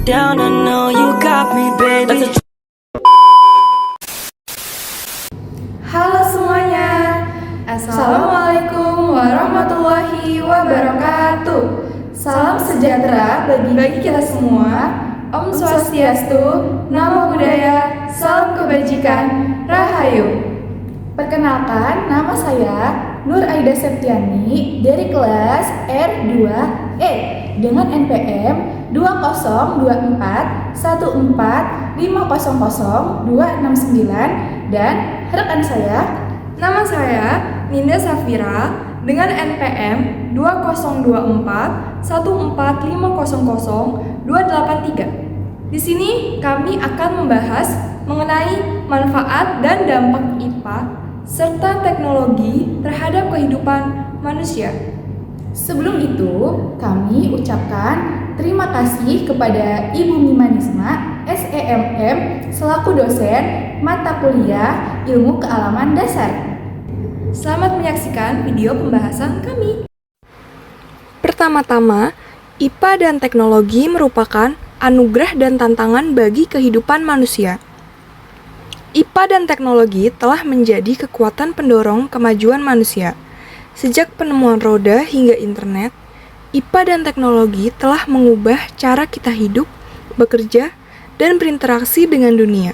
down, I know you got me, baby. Halo semuanya, Assalamualaikum warahmatullahi wabarakatuh. Salam sejahtera bagi kita semua. Om Swastiastu, Namo Buddhaya, salam kebajikan, Rahayu. Perkenalkan, nama saya Nur Aida Septiani dari kelas R2E dengan NPM 2024145000269 dan rekan saya. Nama saya Ninda Safira dengan NPM 202414500283. Di sini kami akan membahas mengenai manfaat dan dampak IPA serta teknologi terhadap kehidupan manusia. Sebelum itu, kami ucapkan terima kasih kepada Ibu Mimanisma, SEMM, selaku dosen mata kuliah Ilmu Kealaman Dasar. Selamat menyaksikan video pembahasan kami. Pertama-tama, IPA dan teknologi merupakan anugerah dan tantangan bagi kehidupan manusia. IPA dan teknologi telah menjadi kekuatan pendorong kemajuan manusia. Sejak penemuan roda hingga internet, IPA dan teknologi telah mengubah cara kita hidup, bekerja, dan berinteraksi dengan dunia.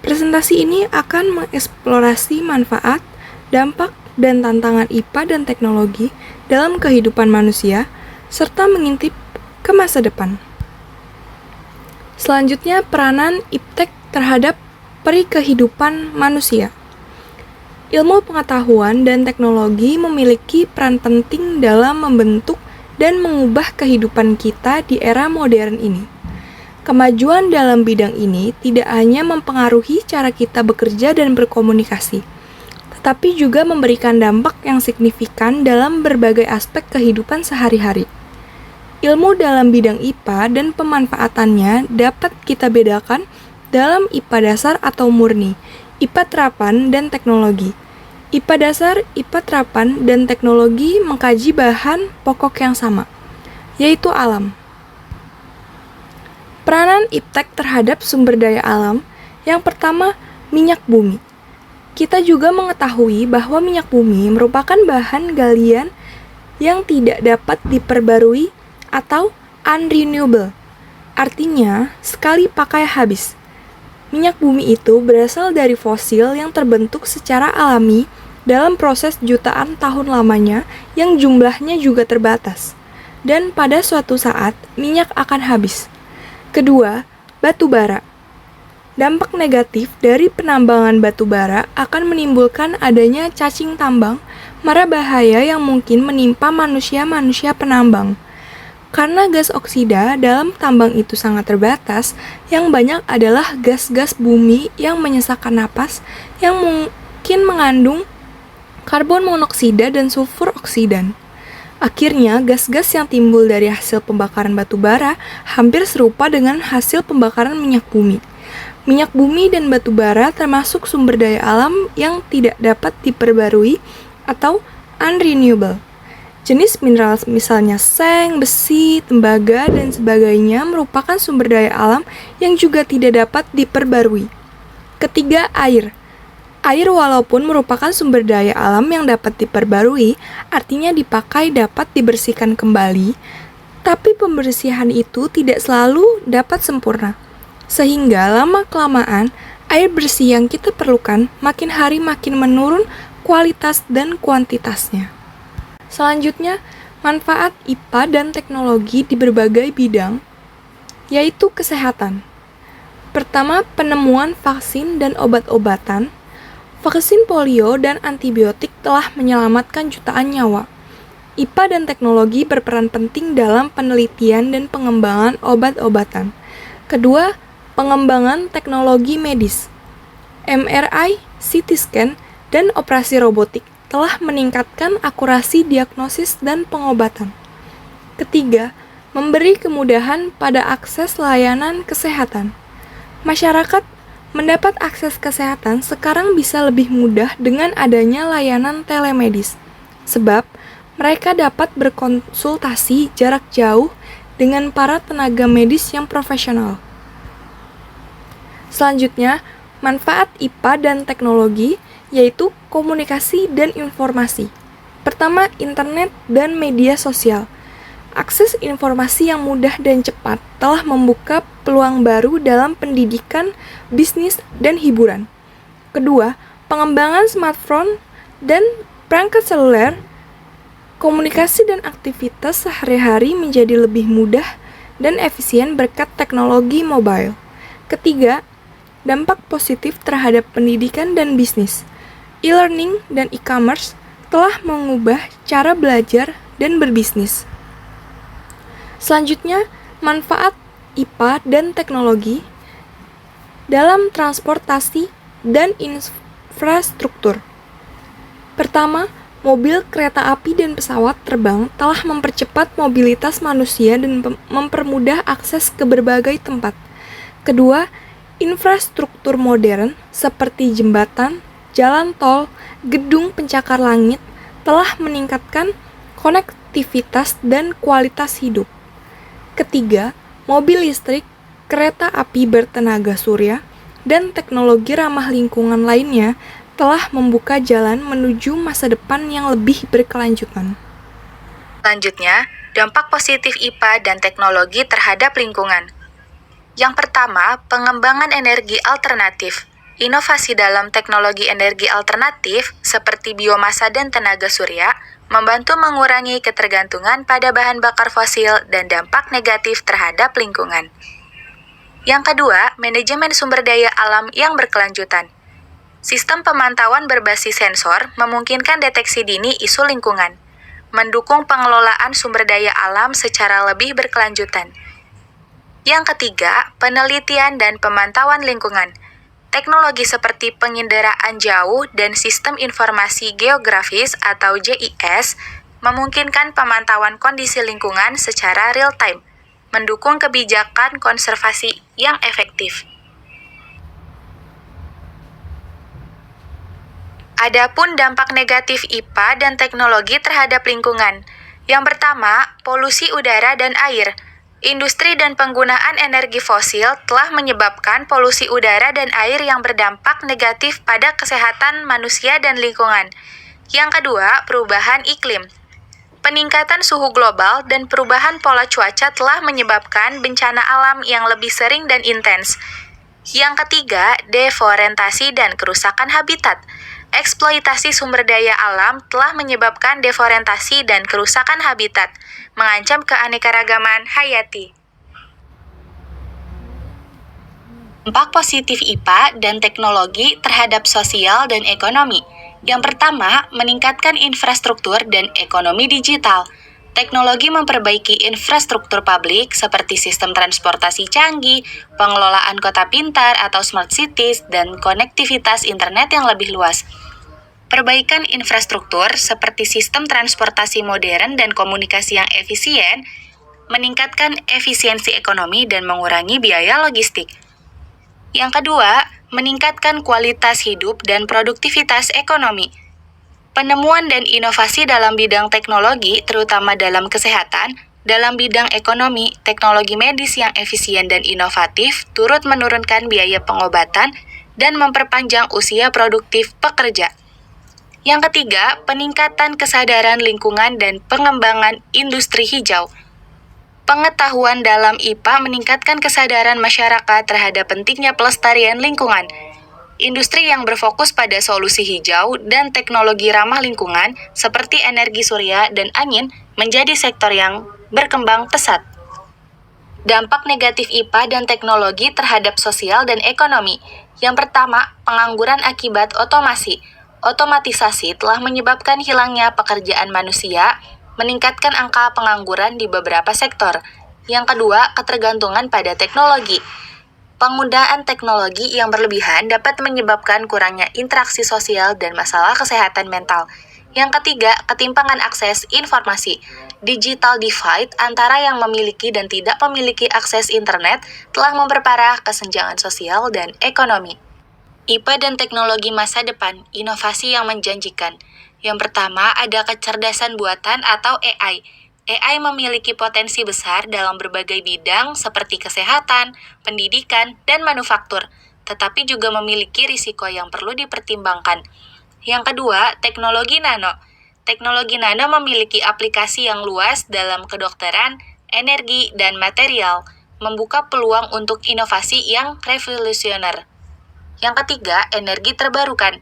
Presentasi ini akan mengeksplorasi manfaat, dampak, dan tantangan IPA dan teknologi dalam kehidupan manusia, serta mengintip ke masa depan. Selanjutnya, peranan IPTEK terhadap kehidupan manusia. Ilmu pengetahuan dan teknologi memiliki peran penting dalam membentuk dan mengubah kehidupan kita di era modern ini. Kemajuan dalam bidang ini tidak hanya mempengaruhi cara kita bekerja dan berkomunikasi, tetapi juga memberikan dampak yang signifikan dalam berbagai aspek kehidupan sehari-hari. Ilmu dalam bidang IPA dan pemanfaatannya dapat kita bedakan dalam IPA dasar atau murni, IPA terapan, dan teknologi. IPA dasar, IPA terapan, dan teknologi mengkaji bahan pokok yang sama, yaitu alam. Peranan IPTEK terhadap sumber daya alam. Yang pertama, minyak bumi. Kita juga mengetahui bahwa minyak bumi merupakan bahan galian yang tidak dapat diperbarui atau unrenewable. Artinya, sekali pakai habis. Minyak bumi itu berasal dari fosil yang terbentuk secara alami dalam proses jutaan tahun lamanya yang jumlahnya juga terbatas. Dan pada suatu saat, minyak akan habis. Kedua, batu bara. Dampak negatif dari penambangan batu bara akan menimbulkan adanya cacing tambang, mara bahaya yang mungkin menimpa manusia-manusia penambang. Karena gas oksida dalam tambang itu sangat terbatas, yang banyak adalah gas-gas bumi yang menyesakkan napas, yang mungkin mengandung karbon monoksida dan sulfur oksidan. Akhirnya, gas-gas yang timbul dari hasil pembakaran batu bara hampir serupa dengan hasil pembakaran minyak bumi. Minyak bumi dan batu bara termasuk sumber daya alam yang tidak dapat diperbarui atau unrenewable. Jenis mineral misalnya seng, besi, tembaga, dan sebagainya merupakan sumber daya alam yang juga tidak dapat diperbarui. Ketiga, air. Air walaupun merupakan sumber daya alam yang dapat diperbarui, artinya dipakai dapat dibersihkan kembali, tapi pembersihan itu tidak selalu dapat sempurna. Sehingga lama-kelamaan, air bersih yang kita perlukan makin hari makin menurun kualitas dan kuantitasnya. Selanjutnya, manfaat IPA dan teknologi di berbagai bidang, yaitu kesehatan. Pertama, penemuan vaksin dan obat-obatan. Vaksin polio dan antibiotik telah menyelamatkan jutaan nyawa. IPA dan teknologi berperan penting dalam penelitian dan pengembangan obat-obatan. Kedua, pengembangan teknologi medis. MRI, CT scan, dan operasi robotik telah meningkatkan akurasi diagnosis dan pengobatan. Ketiga, memberi kemudahan pada akses layanan kesehatan. Masyarakat mendapat akses kesehatan sekarang bisa lebih mudah dengan adanya layanan telemedis, sebab mereka dapat berkonsultasi jarak jauh dengan para tenaga medis yang profesional. Selanjutnya, manfaat IPA dan teknologi yaitu komunikasi dan informasi. Pertama, internet dan media sosial. Akses informasi yang mudah dan cepat telah membuka peluang baru dalam pendidikan, bisnis, dan hiburan. Kedua, pengembangan smartphone dan perangkat seluler, komunikasi dan aktivitas sehari-hari menjadi lebih mudah dan efisien berkat teknologi mobile. Ketiga, dampak positif terhadap pendidikan dan bisnis. E-learning dan e-commerce telah mengubah cara belajar dan berbisnis. Selanjutnya, manfaat IPA dan teknologi dalam transportasi dan infrastruktur. Pertama, mobil, kereta api, dan pesawat terbang telah mempercepat mobilitas manusia dan mempermudah akses ke berbagai tempat. Kedua, infrastruktur modern seperti jembatan, jalan tol, gedung pencakar langit telah meningkatkan konektivitas dan kualitas hidup. Ketiga, mobil listrik, kereta api bertenaga surya, dan teknologi ramah lingkungan lainnya telah membuka jalan menuju masa depan yang lebih berkelanjutan. Selanjutnya, dampak positif IPA dan teknologi terhadap lingkungan. Yang pertama, pengembangan energi alternatif. Inovasi dalam teknologi energi alternatif seperti biomasa dan tenaga surya membantu mengurangi ketergantungan pada bahan bakar fosil dan dampak negatif terhadap lingkungan. Yang kedua, manajemen sumber daya alam yang berkelanjutan. Sistem pemantauan berbasis sensor memungkinkan deteksi dini isu lingkungan, mendukung pengelolaan sumber daya alam secara lebih berkelanjutan. Yang ketiga, penelitian dan pemantauan lingkungan. Teknologi seperti penginderaan jauh dan sistem informasi geografis atau JIS memungkinkan pemantauan kondisi lingkungan secara real-time, mendukung kebijakan konservasi yang efektif. Adapun dampak negatif IPA dan teknologi terhadap lingkungan. Yang pertama, polusi udara dan air. Industri dan penggunaan energi fosil telah menyebabkan polusi udara dan air yang berdampak negatif pada kesehatan manusia dan lingkungan. Yang kedua, perubahan iklim. Peningkatan suhu global dan perubahan pola cuaca telah menyebabkan bencana alam yang lebih sering dan intens. Yang ketiga, deforestasi dan kerusakan habitat. Eksploitasi sumber daya alam telah menyebabkan deforestasi dan kerusakan habitat, mengancam keanekaragaman hayati. Dampak positif IPA dan teknologi terhadap sosial dan ekonomi. Yang pertama, meningkatkan infrastruktur dan ekonomi digital. Teknologi memperbaiki infrastruktur publik seperti sistem transportasi canggih, pengelolaan kota pintar atau smart cities, dan konektivitas internet yang lebih luas. Perbaikan infrastruktur seperti sistem transportasi modern dan komunikasi yang efisien meningkatkan efisiensi ekonomi dan mengurangi biaya logistik. Yang kedua, meningkatkan kualitas hidup dan produktivitas ekonomi. Penemuan dan inovasi dalam bidang teknologi, terutama dalam kesehatan, dalam bidang ekonomi, teknologi medis yang efisien dan inovatif turut menurunkan biaya pengobatan dan memperpanjang usia produktif pekerja. Yang ketiga, peningkatan kesadaran lingkungan dan pengembangan industri hijau. Pengetahuan dalam IPA meningkatkan kesadaran masyarakat terhadap pentingnya pelestarian lingkungan. Industri yang berfokus pada solusi hijau dan teknologi ramah lingkungan seperti energi surya dan angin menjadi sektor yang berkembang pesat. Dampak negatif IPA dan teknologi terhadap sosial dan ekonomi. Yang pertama, pengangguran akibat otomasi. Otomatisasi telah menyebabkan hilangnya pekerjaan manusia, meningkatkan angka pengangguran di beberapa sektor. Yang kedua, ketergantungan pada teknologi. Penggunaan teknologi yang berlebihan dapat menyebabkan kurangnya interaksi sosial dan masalah kesehatan mental. Yang ketiga, ketimpangan akses informasi. Digital divide antara yang memiliki dan tidak memiliki akses internet telah memperparah kesenjangan sosial dan ekonomi. IPA dan teknologi masa depan, inovasi yang menjanjikan. Yang pertama, ada kecerdasan buatan atau AI. AI memiliki potensi besar dalam berbagai bidang seperti kesehatan, pendidikan, dan manufaktur, tetapi juga memiliki risiko yang perlu dipertimbangkan. Yang kedua, teknologi nano. Teknologi nano memiliki aplikasi yang luas dalam kedokteran, energi, dan material, membuka peluang untuk inovasi yang revolusioner. Yang ketiga, energi terbarukan.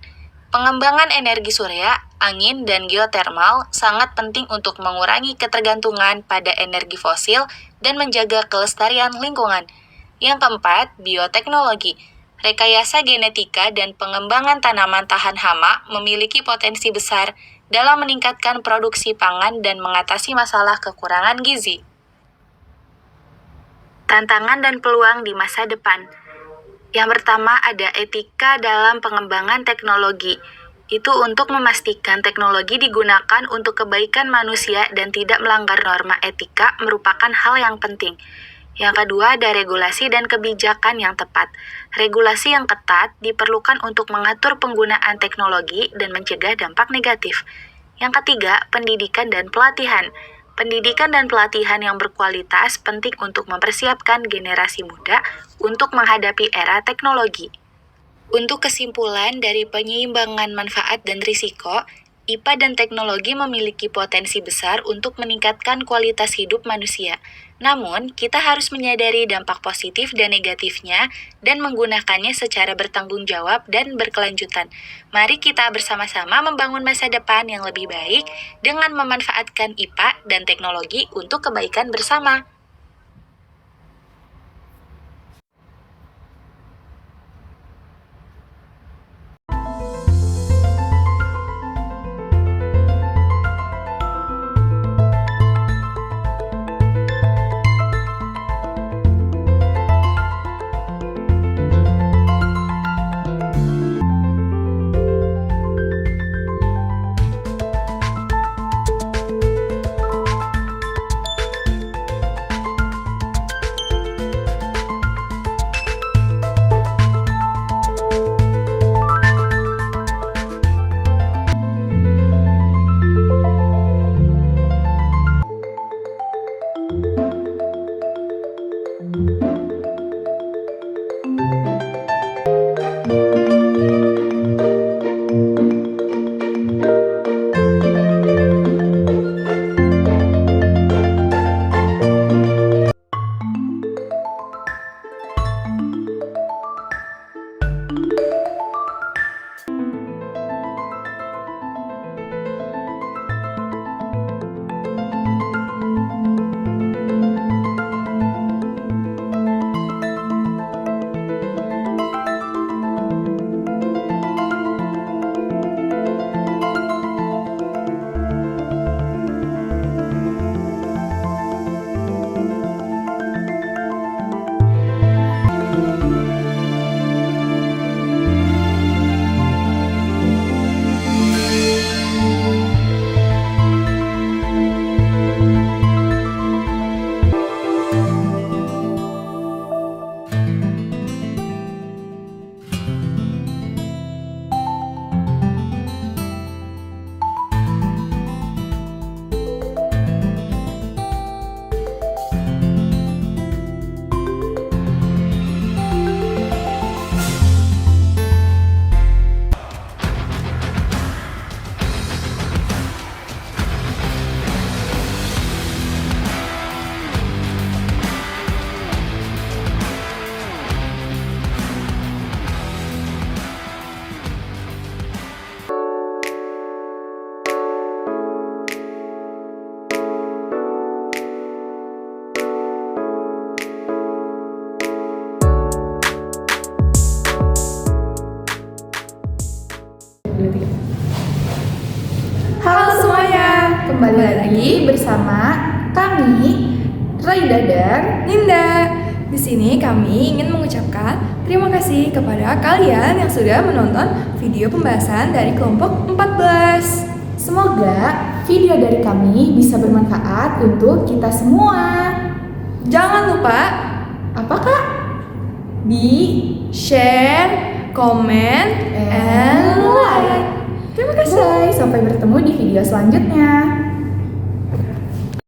Pengembangan energi surya, angin, dan geotermal sangat penting untuk mengurangi ketergantungan pada energi fosil dan menjaga kelestarian lingkungan. Yang keempat, bioteknologi. Rekayasa genetika dan pengembangan tanaman tahan hama memiliki potensi besar dalam meningkatkan produksi pangan dan mengatasi masalah kekurangan gizi. Tantangan dan peluang di masa depan. Yang pertama ada etika dalam pengembangan teknologi. Itu untuk memastikan teknologi digunakan untuk kebaikan manusia dan tidak melanggar norma etika merupakan hal yang penting. Yang kedua ada regulasi dan kebijakan yang tepat. Regulasi yang ketat diperlukan untuk mengatur penggunaan teknologi dan mencegah dampak negatif. Yang ketiga, pendidikan dan pelatihan. Pendidikan dan pelatihan yang berkualitas penting untuk mempersiapkan generasi muda untuk menghadapi era teknologi. Untuk kesimpulan dari penyeimbangan manfaat dan risiko, IPA dan teknologi memiliki potensi besar untuk meningkatkan kualitas hidup manusia. Namun, kita harus menyadari dampak positif dan negatifnya dan menggunakannya secara bertanggung jawab dan berkelanjutan. Mari kita bersama-sama membangun masa depan yang lebih baik dengan memanfaatkan IPA dan teknologi untuk kebaikan bersama. Halo semuanya, kembali lagi bersama kami, Raida dan Ninda. Di sini kami ingin mengucapkan terima kasih kepada kalian yang sudah menonton video pembahasan dari kelompok 14. semoga video dari kami bisa bermanfaat untuk kita semua. Jangan lupa Apa kak? share, comment, and like. Terima kasih. Bye, sampai bertemu di video selanjutnya.